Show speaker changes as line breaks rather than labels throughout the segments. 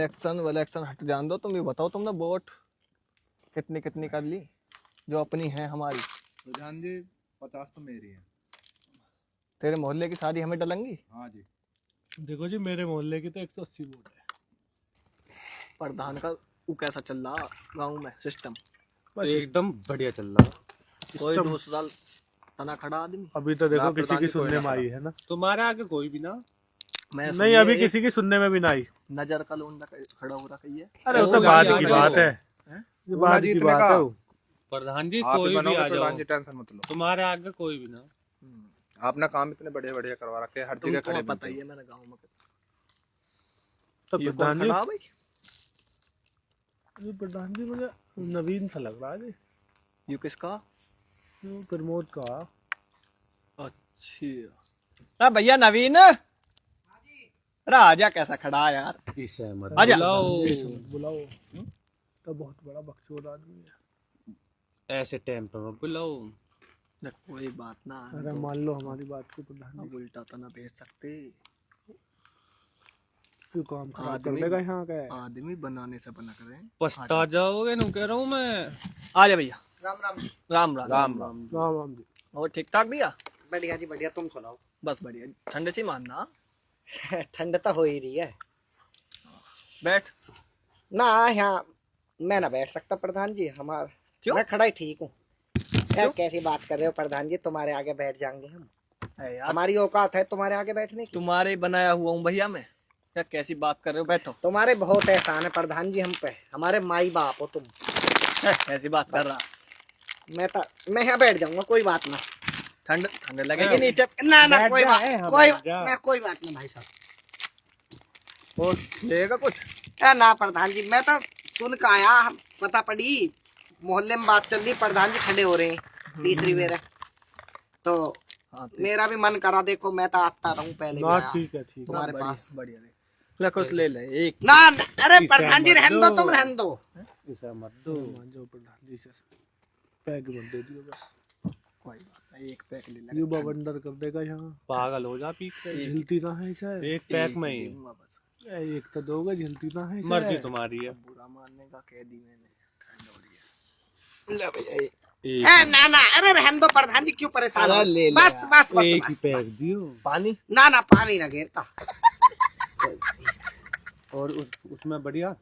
Election हट जान दो। तुम ये बताओ तुमने वोट कितनी कितनी कर ली जो अपनी है हमारी?
प्रधान जी 50 तो मेरी है।
तेरे मोहल्ले की सारी हमें डलेंगी?
हाँ जी।
देखो जी मेरे मोहल्ले की तो 180 वोट है।
प्रधान का वो कैसा चल रहा गांव में सिस्टम?
एकदम बढ़िया चल रहा।
कोई दूसरा तना खड़ा आदमी?
अभी तो देखो किसी की सुनने में आई है ना।
तुम्हारे आगे कोई भी ना।
नहीं अभी किसी की सुनने में भी ना आई।
नजर का लोंडा खड़ा हो रहा है।
अरे वो तो बाद की बात है, ये बाद की बात है।
प्रधान जी कोई भी आ जाओ,
टेंशन मत लो।
तुम्हारे आगे कोई भी ना।
आपने काम इतने बढ़िया बढ़िया करवा रखे हैं, हर जगह खड़े
पता ही है मेरे गांव में।
तो प्रधान जी
भाई
ये प्रधान जी मुझे नवीन सा लग रहा है जी।
ये किसका?
प्रमोद का।
अच्छा भैया नवीन, अरे आजा, कैसा खड़ा है यार? आजा
बुलाओ तो बहुत बड़ा बकचोद आदमी है।
ऐसे टाइम पे मत बुलाओ।
कोई बात ना।
अरे मान लो हमारी बात को प्रधान जी,
उल्टा तो ना भेज सकते।
क्यों काम खराब कर देगा यहाँ का?
आदमी बनाने से बना कर रहे हैं।
पछता जाओगे ना, कह रहा हूँ मैं।
आजा भैया।
राम राम
राम राम
राम
राम राम जी।
और ठीक ठाक भैया?
बढ़िया जी बढ़िया, तुम सुनाओ।
बस बढ़िया। ठंड से मानना।
ठंड तो हो ही रही है।
बैठ
ना यहाँ मैं ना बैठ सकता प्रधान जी।
क्यों?
मैं खड़ा ही ठीक हूँ। क्या कैसी बात कर रहे हो प्रधान जी? तुम्हारे आगे बैठ जाएंगे हम?
यार
हमारी औकात है तुम्हारे आगे बैठने की?
तुम्हारे बनाया हुआ हूँ भैया मैं। क्या कैसी बात कर रहे हो? बैठो।
तुम्हारे बहुत एहसान है प्रधान जी हम पे, हमारे माई बाप हो तुम।
कैसी बात कर रहा?
मैं यहाँ बैठ जाऊंगा, कोई बात ना।
ठंड ठंड लगेगी नीचे?
ना कोई बात, कोई बात ना भाई साहब।
और लेगा कुछ?
ना प्रधान जी, मैं तो सुन के आया, पता पड़ी मोहल्ले में बात चल रही, प्रधान जी खड़े हो रहे हैं तीसरी बेर। तो मेरा भी मन करा, देखो मैं तो आता रहूं पहले भी आया।
ठीक है
तुम्हारे पास।
बढ़िया ले कुछ ले ले एक।
ना अरे प्रधान जी रहने दो, तुम रहने दो।
ऐसा मत दो, मान जाओ प्रधान जी से पैक मत दे दियो बस।
कोई बात नहीं, एक पैक ले ले।
युवा बंडर कर देगा यहाँ।
पागल हो जा, पीक
झिलती ना है सर।
एक पैक में ही
एक तो दोगे, झिलती ना है।
मर्जी तुम्हारी है।
बुरा मानने का कह दी मैंने। ठंड हो रही है। ले भैया
ना अरे रहने दो प्रधान जी, क्यों परेशान हो? बस बस बस
एक ही पैक
बस।
दियो।
पानी?
ना पानी ना गिरता।
और उसमें बढ़िया,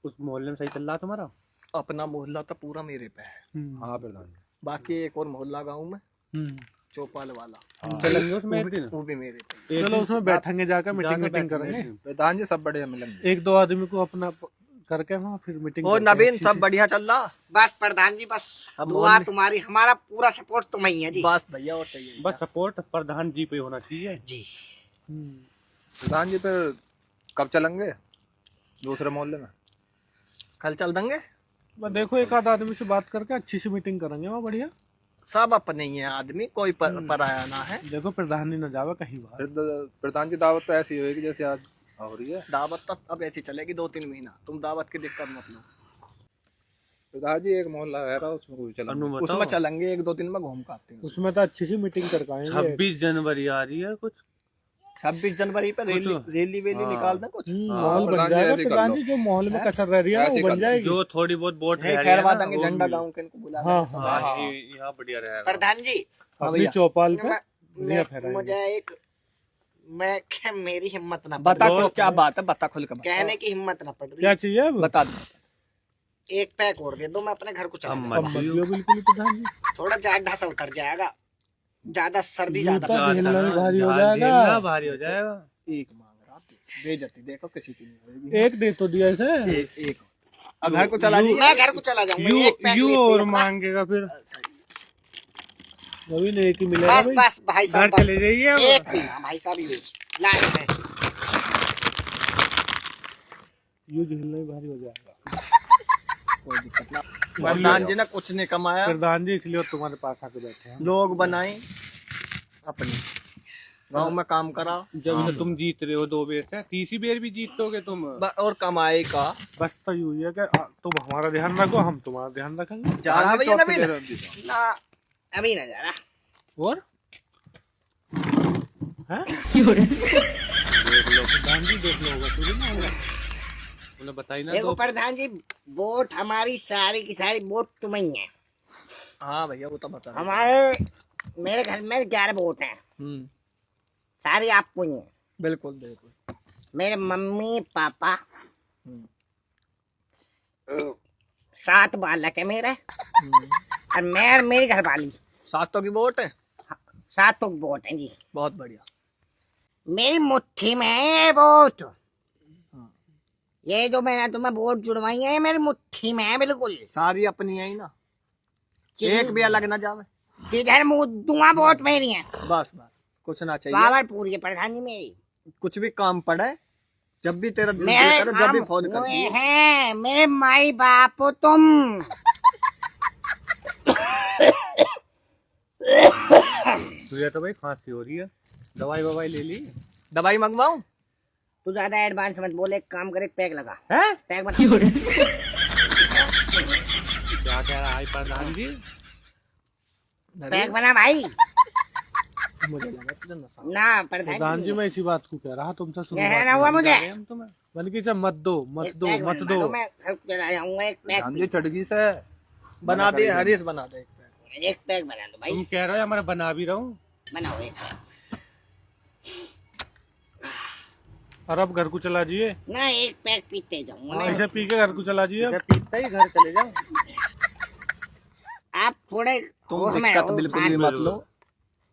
उस मोहल्ले में सही चल रहा तुम्हारा?
अपना मोहल्ला तो पूरा मेरे पे है।
हाँ प्रधान जी।
बाकी एक और मोहल्ला गाँव में चौपाल वाला,
चलेंगे उसमें एक दिन।
वो भी मेरे पे।
चलो उसमें बैठेंगे, जाकर मीटिंग करेंगे।
प्रधान जी सब बढ़िया मिलेंगे।
एक दो आदमी को अपना करके वहाँ फिर मीटिंग।
और नवीन सब बढ़िया चल रहा?
बस प्रधान जी बस दुआ तुम्हारी, हमारा पूरा सपोर्ट तुम्हें ही है जी।
बस भैया और चाहिए?
बस सपोर्ट प्रधान जी पे होना चाहिए
जी।
प्रधान जी फिर कब चलेंगे दूसरे मोहल्ले में?
कल चल देंगे।
बस देखो एक आध आदमी से बात करके अच्छी सी मीटिंग करेंगे वहाँ बढ़िया।
सब अपने ही है आदमी, कोई पराया ना है।
देखो प्रधान जी न जावे कहीं बाहर।
प्रधान जी दावत तो ऐसी होगी जैसे आज हो रही है।
दावत तो अब ऐसी चलेगी 2-3 महीना। तुम दावत की दिक्कत मत लो।
प्रधान जी एक मोहल्ला रह रहा, उसमें कोई चलेंगे।
उसमें चलेंगे, 1-2 दिन में घूम के आते हैं।
उसमें तो अच्छी सी मीटिंग करके आएंगे।
26 जनवरी आ रही है कुछ।
26 जनवरी पे रैली निकाल दें कुछ।
माहौल बन जाएगा प्रधान जी, जो माहौल में कसर रह रही है वो बन जाएगी।
जो थोड़ी बहुत वोट
खैरवा देंगे, झंडा गाँव के इनको बुला
देंगे। यहाँ बढ़िया रहेगा
प्रधान जी
अपनी चौपाल पे
मुझे एक मेरी हिम्मत ना
बता को क्या बात है, बता खुल के
कहने की हिम्मत ना पड़ रही।
क्या चाहिए
बता दो।
एक पैक और दे दो, मैं अपने घर को चला
बिल्कुल प्रधान जी।
थोड़ा जाड़ा सा उतर जाएगा, ज्यादा सर्दी ज्यादा
भारी हो जाएगा,
भारी हो जाएगा।
एक मांग रहा, बेइज्जती देखो किसी की नहीं होगी।
एक दे तो दिया इसे।
एक अब घर को चला जी।
मैं घर को चला जाऊंगा। एक पैक लेते
और
हैं
मांगेगा फिर
अभी नहीं कि मिलेगा।
बस भाई साहब
घर चले जाइए।
एक भी भाई साहब ये लाइन है।
यूं झेलना ही भारी हो जाएगा।
कोई दिक्कत ना। प्रधान जी ने कुछ नहीं कमाया।
प्रधान जी इसलिए तुम्हारे पास आके बैठे हैं।
लोग बनाए अपने गाँव में काम करा।
जब तुम जीत रहे हो 2 बेर से, तीसरी बेर भी जीतोगे तुम।
और कमाए का
बस तो यूं ही है कि तुम हमारा ध्यान रखो, हम तुम्हारा ध्यान रखेंगे।
जा रहा भैया नवीन?
ना अभी ना जा रहा।
और हैं? देख लो प्रधान जी, देख लो होगा तुझे ना होगा।
उन्हें बताई ना
देखो प्रधान जी, वोट हमारी सारी की सारी वोट तुम्हें ही है।
हाँ भैया वो तो बता दो।
हमारे मेरे घर में 11 वोट हैं, सारी आपको ही है।
बिल्कुल बिल्कुल।
मेरे मम्मी पापा, 7 बालक है मेरे, और मैं और मेरी घरवाली,
7 की वोट है।
7 वोट हैं जी।
बहुत बढ़िया।
मेरी मुट्ठी में है ये वोट। ये जो मैंने तुम्हें वोट जुड़वाई है मेरी मुट्ठी में है बिल्कुल।
सारी अपनी है ही ना, एक भी अलग ना जावे।
जिधर मुँह दूंगा वोट मेरी है।
बस बस, कुछ ना चाहिए।
पावर पूरी है प्रधान जी मेरी।
कुछ भी काम पड़े, जब भी तेरा दिल
मेरे
करे, जब भी
काम
फोन कर
हुए
दिए।
हैं मेरे माई बाप हो तुम।
तुझे तो भाई खांसी हो रही है, दवाई ववाई ले ली?
दवाई मंगवाऊं?
तू ज्यादा एडवांस मत बोले, एक काम करे, पैक लगा।
हैं?
पैक बना।
क्या कह रहा है प्रधान जी?
पैक बना भाई।
मुझे लगा तुझे नशा।
ना प्रधान
प्रधान जी मैं इसी बात को कह रहा, तुमसे
ये है ना हुआ मुझे।
हम तुम्हें बनकी से मत दो
एक पैक
मत
बनवा
दो।
मैं घर चला जाऊंगा। एक पैक,
प्रधान जी चटकी से
बना दे हरीश, बना दे।
एक पैक बना दो भाई।
तुम कह रहे हो हमारा बना भी रहा हूँ।
बनाओ एक पैक।
और अब घर को चला जाइए,
ना एक पैक पीते जाऊंगा मैं।
ऐसे पी के घर को चला जाइए। अब
पीता ही घर चले जाओ।
आप थोड़े
तुम
होश में
दिक्कत
रहो,
बिल्कुल
शांत
भी मत
रहो।
लो,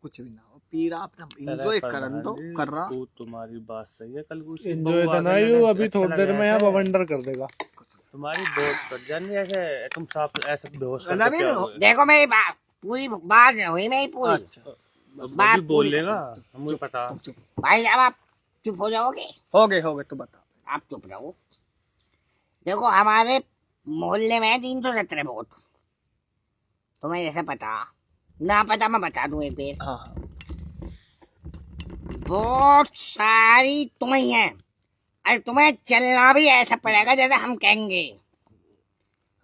कुछ भी ना हो। पी रहा अपना एंजॉय करन दो, कर रहा।
तो तुम्हारी बात सही है, कल कुछ
एंजॉय तो नहीं हो, अभी थोड़ी देर में यहाँ बवंडर कर देगा।
तुम्हारी बहुत सज्जन ऐसे तुम साफ ऐसे बेहोश करके
नवीन
क्या
हो।
हुए?
देखो मेरी बात पूरी बात हुई मेरी पूरी।
अच्छा
अभी बोल लेगा, मुझे पता।
भाई साहब आप चुप हो जाओगे?
हो गए तो बता।
आप चुप रहो। देखो हमारे मोहल्ले में 317 वोट। तुम्हें जैसे पता ना पता मैं बता दूं एक बार।
हाँ
वोट सारी तुम्हें ही है, और तुम्हें चलना भी ऐसा पड़ेगा जैसे हम कहेंगे।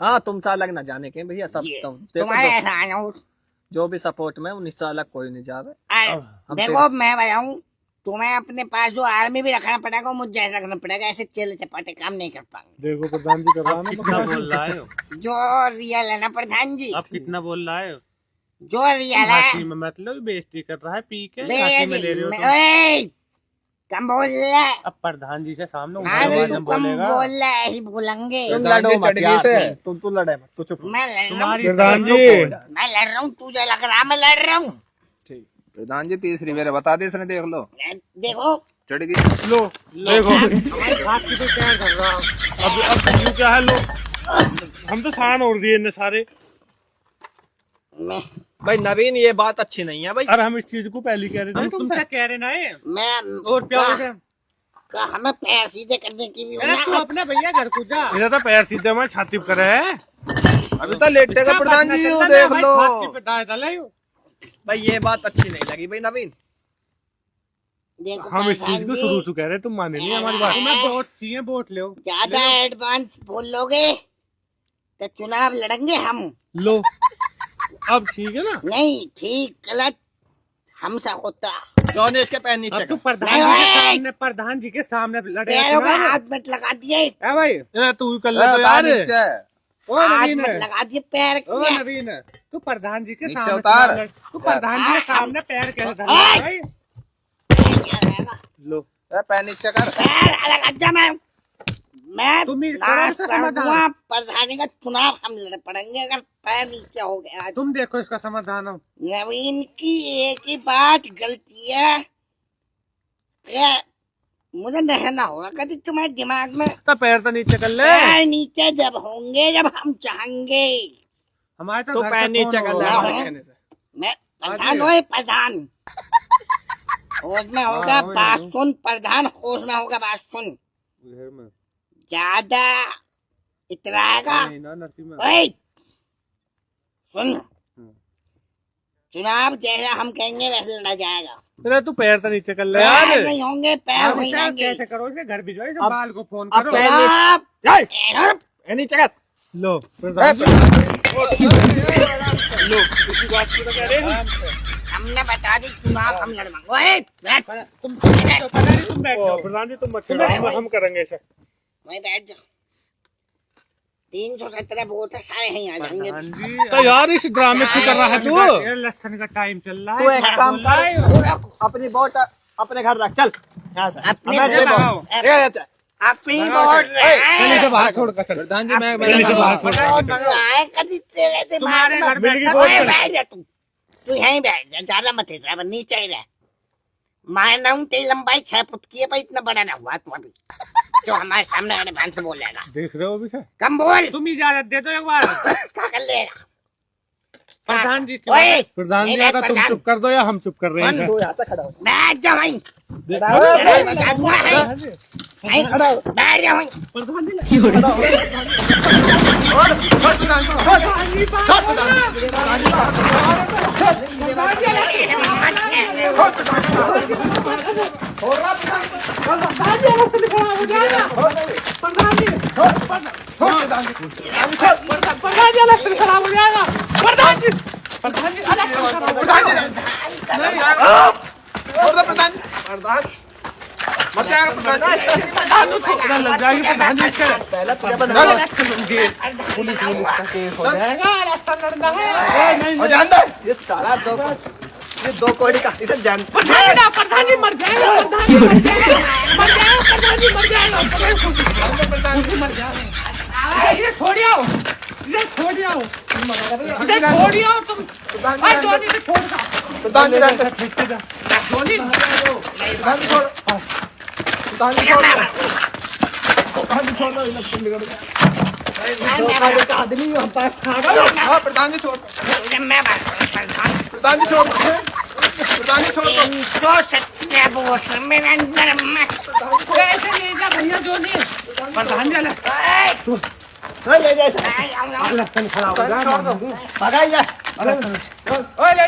हाँ, तुमसे अलग ना जाने के भैया सब।
ये,
देखो
तुम्हारे ऐसा आना हो।
जो भी सपोर्ट में उनसे अलग कोई नहीं जावे।
और देखो मैं बताऊं, तुम्हें अपने पास जो आर्मी भी रखना पड़ेगा वो मुझे जैसा रखना पड़ेगा। ऐसे चल चपाटे काम नहीं कर पाएंगे।
देखो प्रधान जी कर रहा
आप
ना,
कितना बोल रहा है?
जो रियल है ना प्रधान जी,
आप कितना बोल रहा है?
जो रियल है।
हाथी में मतलब बेइज्जती कर रहा है, पी के हाथी में ले रहे हो तुम।
ओए, कम बोल रहा है।
अब प्रधान जी से सामने
हाँ
ऊपर आवाज
तू
में
कम
बोलेगा।
बोल रहा है, ऐसे बोलेंगे।
तुम
प्रधान
लड़ो
जी
मत
चटकी
यार,
से।
तुम लड़े मत, तू चुप।
मैं लड़ रहा हूँ,
तुम्हारी
प्रधान जी
मैं लड़ रहा हूँ, तुझे लग रहा मैं लड़ रहा हूँ।
ठीक।
प्रधान जी तीसरी बार बता दे, इसने देख लो
देखो
चटकी।
लो देखो
हमारी हाथ की तो क्या कर रहा?
अब ये क्या है। लो हम तो शान उड़ दिए इतने सारे।
मैं
भाई नवीन, ये बात अच्छी नहीं है भाई।
अरे हम इस चीज को पहले कह रहे थे
हम
तुमसे।
तुमसे कह रहे ना है।
मैं
और प्यार से
हमें पैर सीधे करने की भी
अरे तू अपने भैया घर को जा।
इधर तो पैर सीधे हमारे छाती पे करे है।
अभी तो लेटेगा प्रधान जी, वो देख लो।
भाई ये बात अच्छी नहीं लगी भाई नवीन।
देखो
हम इस
प्रधान
चीज को
जी,
शुरू से कह रहे, तुम माने नहीं हमारी बात।
तुम्हें वोट चाहिए, वोट लो।
ज्यादा एडवांस बोल लोगे तो चुनाव लड़ेंगे हम।
लो अब ठीक है ना।
नहीं ठीक गलत हमसे होता।
जॉन इसके पैर नीचे
अब तू
कर।
प्रधान जी के सामने
पैरों में
लड़ेगा।
हाथ मत लगा दिए,
भाई
तू कर ले
ए,
तो
उतार
यार।
नीचे।
ओ
हाथ
नवीन
मत
है।
लगा दिए पैर
ओ
के।
नवीन है। तू प्रधान जी के
नीचे
सामने
उतार।
तू प्रधान जी के सामने पैर कैसे धर
ओए!
भाई?
क्या रहेगा?
लो
ए, पैर नीचे कर।
पैर अलग हट जा। मैं
तुम ही
नाश
करो इसका
कर
समाधान।
दूंगा। प्रधानी का चुनाव हम लड़ पड़ेंगे अगर पैर नीचे हो गया।
तुम देखो इसका समाधान हो।
नवीन की एक ही बात गलती है, ये मुझे रहना होगा कभी तुम्हारे दिमाग में।
तो पैर तो नीचे कर ले।
पैर नीचे जब होंगे जब हम चाहेंगे।
हमारे
तो
घर
पैर
पे
नीचे
कौन
कर
होगा?
ले
हाँ।
हमारे कहने से।
मैं प्रधान होए प्रधान। होश में होगा
हाँ,
बात सुन प्रधान, होश में होगा बात सुन।
घर में
ज्यादा इतराएगा।
नहीं ना नरसी में।
ओए सुन, चुनाव जैसा हम कहेंगे वैसे लड़ा जाएगा।
अरे तू पैर तो नीचे कर ले
पैर
यार।
नहीं होंगे, पैर
अब
नहीं
इसे
रहेंगे।
कैसे करो इसे घर भिजवाओ, इसे
अब-
बाल को फोन
अब
करो।
पैर
चुनाव
जाए,
ए,
पैर नीचे कर।
लो
ए,
प्रधान जी, लो इसी बात को तो कह रहे हैं।
हमने बता दी चुनाव हम लड़वाएंगे। ओए बैठ,
तुम बैठ जाओ, तुम बैठ जाओ।
प्रधान जी तुम मत छेड़ो, हम करेंगे ऐसा।
वहीं बैठ जाओ। 317 वोट है, सारे यहीं आ जाएंगे।
तो यार इस ड्रामे क्यों कर रहा है तू?
लहसुन का टाइम चल रहा
तू एक काम कर, अपनी वोट अपने घर रख, चल यहाँ से।
अपने
मैं
घर
ये
रख।
वोट- ये अच्छा।
अपनी वोट
चल इसे बाहर छोड़ कर चल।
प्रधान जी मैं
इसे बाहर छोड़ कर चल।
तेरे दिमाग में बैठ जा तू यहीं बैठ जा, ज्यादा मत इधर, नीचे ही रह। मारना हूँ, तेरी लंबाई 6 फुट की है भाई, इतना बड़ा ना हुआ तू अभी जो हमारे सामने आने भैंस बोलेगा।
देख रहे हो अभी से?
कम बोल,
तुम इजाजत दे दो एक बार।
क्या कर लेगा
प्रधान जी
ओए,
प्रधान जी
मेरे
अगर तुम
प्रधान।
चुप कर दो या हम चुप कर रहे हैं।
तू यहाँ से खड़ा हो।
बैठ जा वहीं,
देखो
बैठ जा वहीं।
मत जाएगा प्रधान जी।
लग जाएगी प्रधान जी इसके।
पहले तुझे बना
पुलिस का केस हो जाएगा।
और जान दे, ये सारा ये 2 कौड़ी का, इसे जान।
प्रधान जी मर जाएगा। प्रधान जी मर जाएगा। प्रधान जी मर जाएगा।
प्रधान जी
मर जाएगा। ये छोड़ आओ, ये छोड़ आओ, ये छोड़ आओ तुम। भाई जोनी से छोड़ दो।
प्रधान जी
जोनी
प्रधान जी छोड़ प्रधान जी छोड़
प्रधान जी छोड़ दो, इलेक्शन बिगड़ गया। 2 कौड़ी का आदमी हम पास खा गए।
हाँ प्रधान जी छोड़ प्रधान जी छोड़ प्रधान जी छोड़
317 वोट मेरे अंदर में।
कैसे ले जा भैया जोनी? प्रधान जी
ले जा इसे।
लहसुन खड़ा हो
छोड़ दो, भगाई जा।
ओए ले